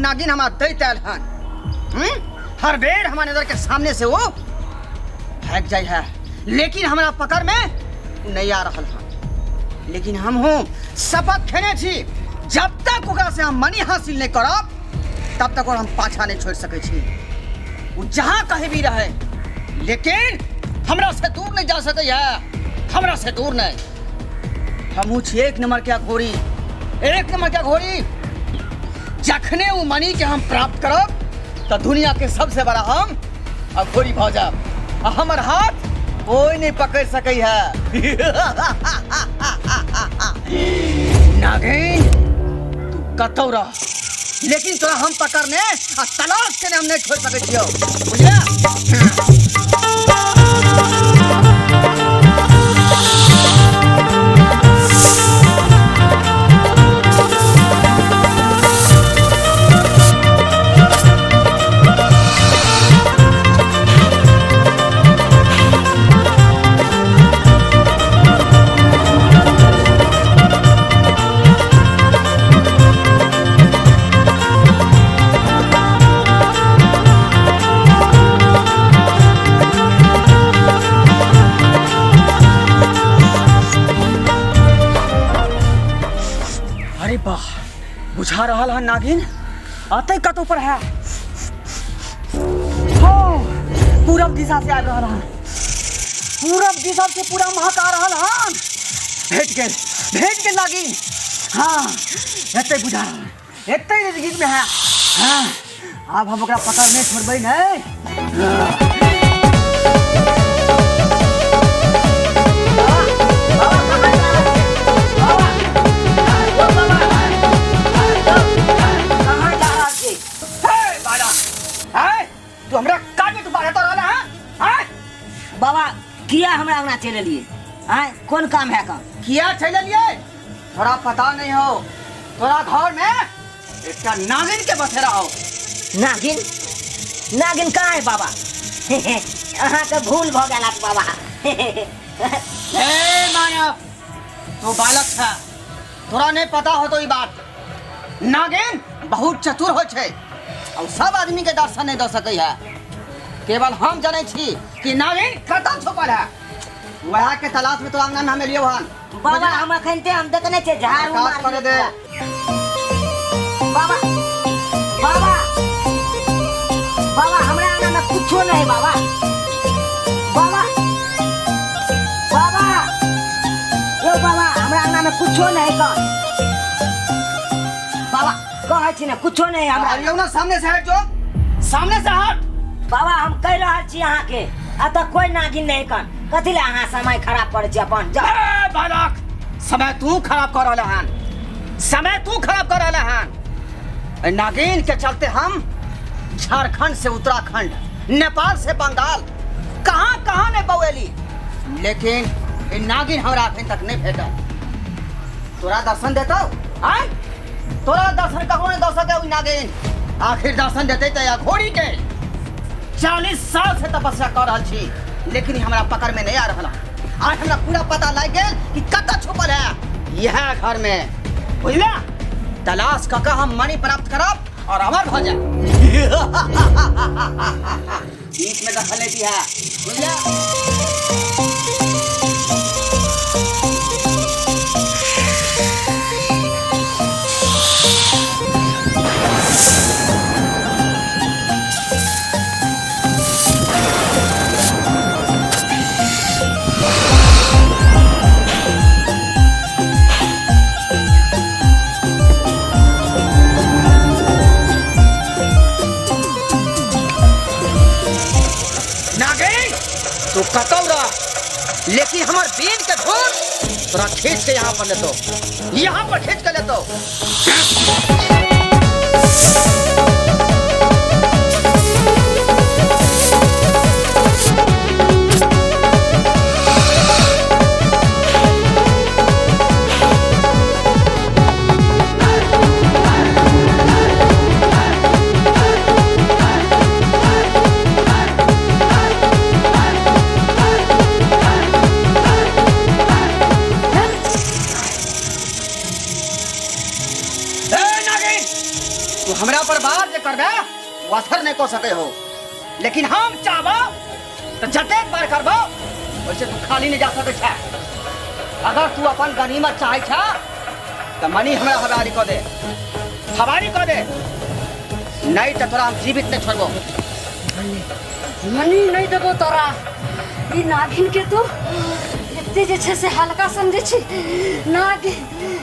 नागिन हमारा दैत आयल हन। हर बेर हमारे नजर के सामने से वो भाग जाए है, लेकिन हमारा पकड़ में नहीं आ रहा हन। लेकिन हम हूँ शपथ खेने छी, जब तक ओकरा से हम मनी हासिल नहीं करब तब तक और हम पाछा नहीं छोड़ सके छी। वो जहाँ कहीं भी रहे, लेकिन हमरा से दूर नहीं जा सके है, हमरा से दूर नहीं। हम छी एक नंबर क्या घोड़ी, एक नंबर क्या घोड़ी। जखने वो मनी के हम प्राप्त करब तो दुनिया के सबसे बड़ा हम घोड़ी भऽ जाब। हमर हाथ कोई नहीं पकड़ सके है। नागिन तू कतौ रह, लेकिन तोरा हम पकड़ने आ तलाश के हम नहीं छोड़ सके छियो, बुझलिया? बुझा रहा है नागिन आते कतौ पर है। हो पूरब दिशा से आ रहा है, पूरब दिशा से पूरा महक आ रहा है। भेज के नागिन। हाँ एते बुझा रहा है, एते गीत में है। हाँ अब हम ओकरा पकड़ नहीं छोड़बै नहीं। तू हमरा काहे तू बाहर तो रहला है? बाबा किया हमरा अंगना चले लिए? कौन काम है? काम किया चले लिए? थोड़ा पता नहीं हो, थोड़ा घर में एक नागिन के बसेरा हो। नागिन? नागिन कहाँ है बाबा? अहाँ के भूल भ गेल बाबा। मानव तो बालक है, थोड़ा नहीं पता हो तो ये बात। नागिन बहुत चतुर हो छे और सब आदमी के दर्शन नहीं दे सके है। केवल हम जाने छी कि नागिन कतौ छुपल है। वह के तलाश में तो अंगना में हमें लियो हन। बाबा हम अखनते हम देखने छे झाड़ू मार करे दे। बाबा बाबा बाबा हमरा अंगना में कुछो नहीं बाबा। बाबा बाबा यो बाबा हमरा अंगना में कुछो नहीं का। बाबा कहे छी ना कुछो नहीं हमरा। अरे ना सामने से हट जो, सामने से हट। बाबा हम कह रहल छी अहाँ के अत कोई नागिन नहीं कन। कथि ले अहाँ समय खराब कर छी अपन? जा बालक समय तू खराब कर रहले हन, समय तू खराब कर रहले हन। नागिन के चलते हम झारखंड से उत्तराखंड, नेपाल से बंगाल, कहां ने बवेली, लेकिन नागिन हमरा अखन तक नहीं भेटल। तोरा दर्शन देतो? आय तोरा दर्शन कहो नहीं दे सके नागिन। आखिर दर्शन देते तो या घोड़ी के 40 साल से तपस्या कर रहा छी, लेकिन हमरा पकड़ में नहीं आ रहा। आज हमरा पूरा पता लग गया कि कतऽ छुपल है। यह घर में बुझला, तलाश कऽ हम मणि प्राप्त करब और अमर हो जाए। बीच में दखल लेती है, बुझला? तो कतौ रहा, लेकिन हमार बीन के धूल तोरा खींच के यहाँ पर लेतो, यहाँ पर खींच के लेतो। व्यवहार जे करबे वो असर नहीं को सके हो, लेकिन हम चाहबो तो जतेक बार करबो वैसे तू खाली नहीं जा सके छे। अगर तू अपन गनीमत चाहे छे तो मनी हमरा हवारी कर दे, हवारी कर दे, नहीं तो तोरा हम जीवित नहीं छोड़बो। मनी नहीं देबो तोरा। ई नागिन के तू एते जे छे से हल्का समझे छी।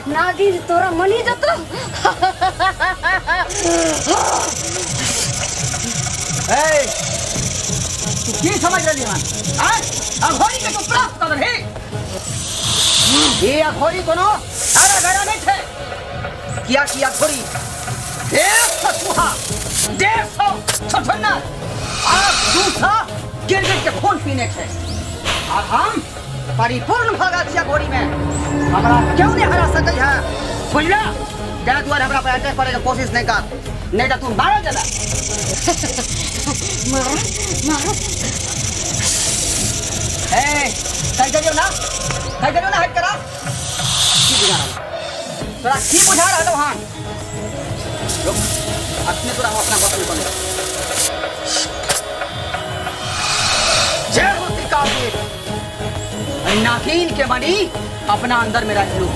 नागिन तोरा मनी देतो। ए तू की समझ रही है? अघोरी के तू प्राप्त कर रही। ये अघोरी कोनो अरे गरा नहीं थे। किया अघोरी 150 चूहा, 150 छछन्ना और दूसरा गिरगिट के खून पीने थे। और हम परिपूर्ण भगा छिया घोड़ी में, हमरा क्यों नहीं हरा सके है? बुझला? जा तू हमरा पे अटैक करे के कोशिश नहीं कर, नहीं तो तू मारा जला। मारा ए कहीं करियो ना हट करा। की बुझा रहा तोरा, की बुझा रहा वहां? रुक, अपने तोरा अपना बतल बने। जय होती काबिल, नागिन के मणि अपना अंदर में रख लूं।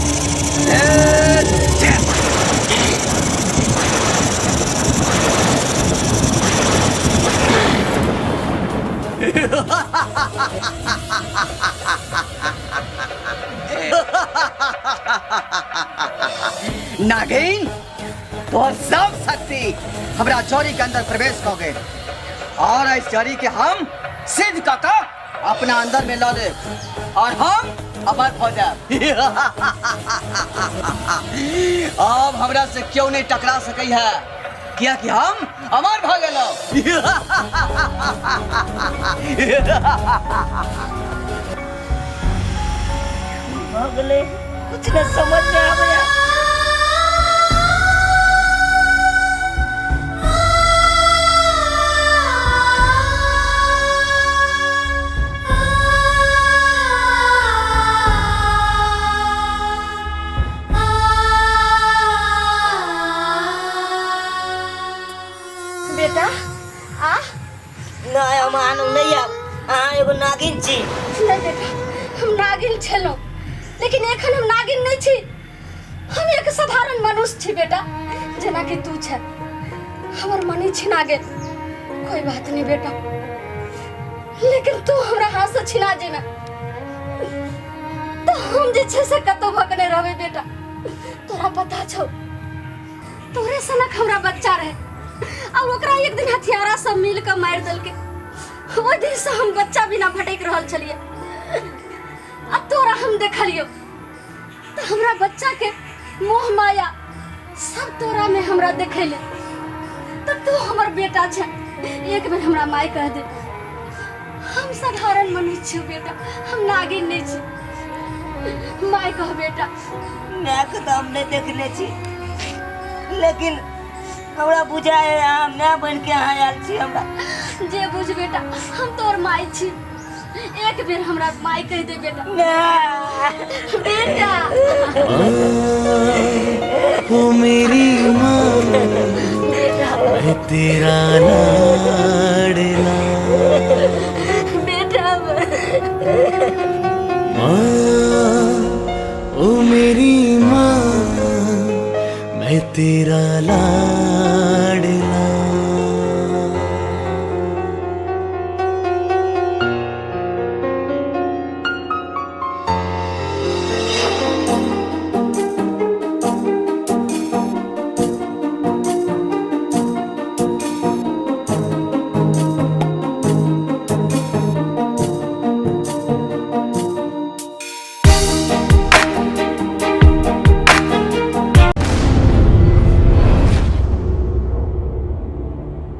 नागिन तो सब शक्ति हमरा चोरी के अंदर प्रवेश कर गए और इस चोरी के हम सिद्ध का अपना अंदर में ला ले और हम अमर हो जाए। अब हमरा से क्यों नहीं टकरा सके है, क्या कि हम अमर भागे लो। भगले कुछ न समझ में आया। बेटा आ नहीं मानो नहीं एगो नागिन छी। नहीं बेटा, हम नागिन छलो, लेकिन एखन हम नागिन नहीं छी। हम एक साधारण मनुष्य छी बेटा, जना कि तू छ। हमर मनी छिना गेल, कोई बात नहीं बेटा, लेकिन तू हमरा हाथ से छिना जेना तो हम जे छ से कतो भगने रहबे बेटा। तोरा पता छौ, तोरे सनक हमरा बच्चा रहे और ओकरा एक दिन हथियारा सब मिल के मार देलके। वो दिन से हम बच्चा बिना भटक रहल छलिए। अब तोरा हम देखलियो तो हमरा बच्चा के मोह माया सब तोरा में हमरा देखेले। तो तू हमर बेटा छ, एक बेर हमरा माय कह दे। हम साधारण मनुष्य छी बेटा, हम नागिन नहीं छी। माय कह बेटा। मैं तो हम नहीं देखने छी, लेकिन हमरा बुझाए मैं बन के यहाँ आयल छी। हमरा जे बुझ बेटा, हम तोर माय छी। एक बेर हमरा माय कह दे बेटा। बेटा ओ मेरी माँ, मैं तेरा लाडला। बेटा माँ, ओ मेरी माँ, मैं तेरा लाडला।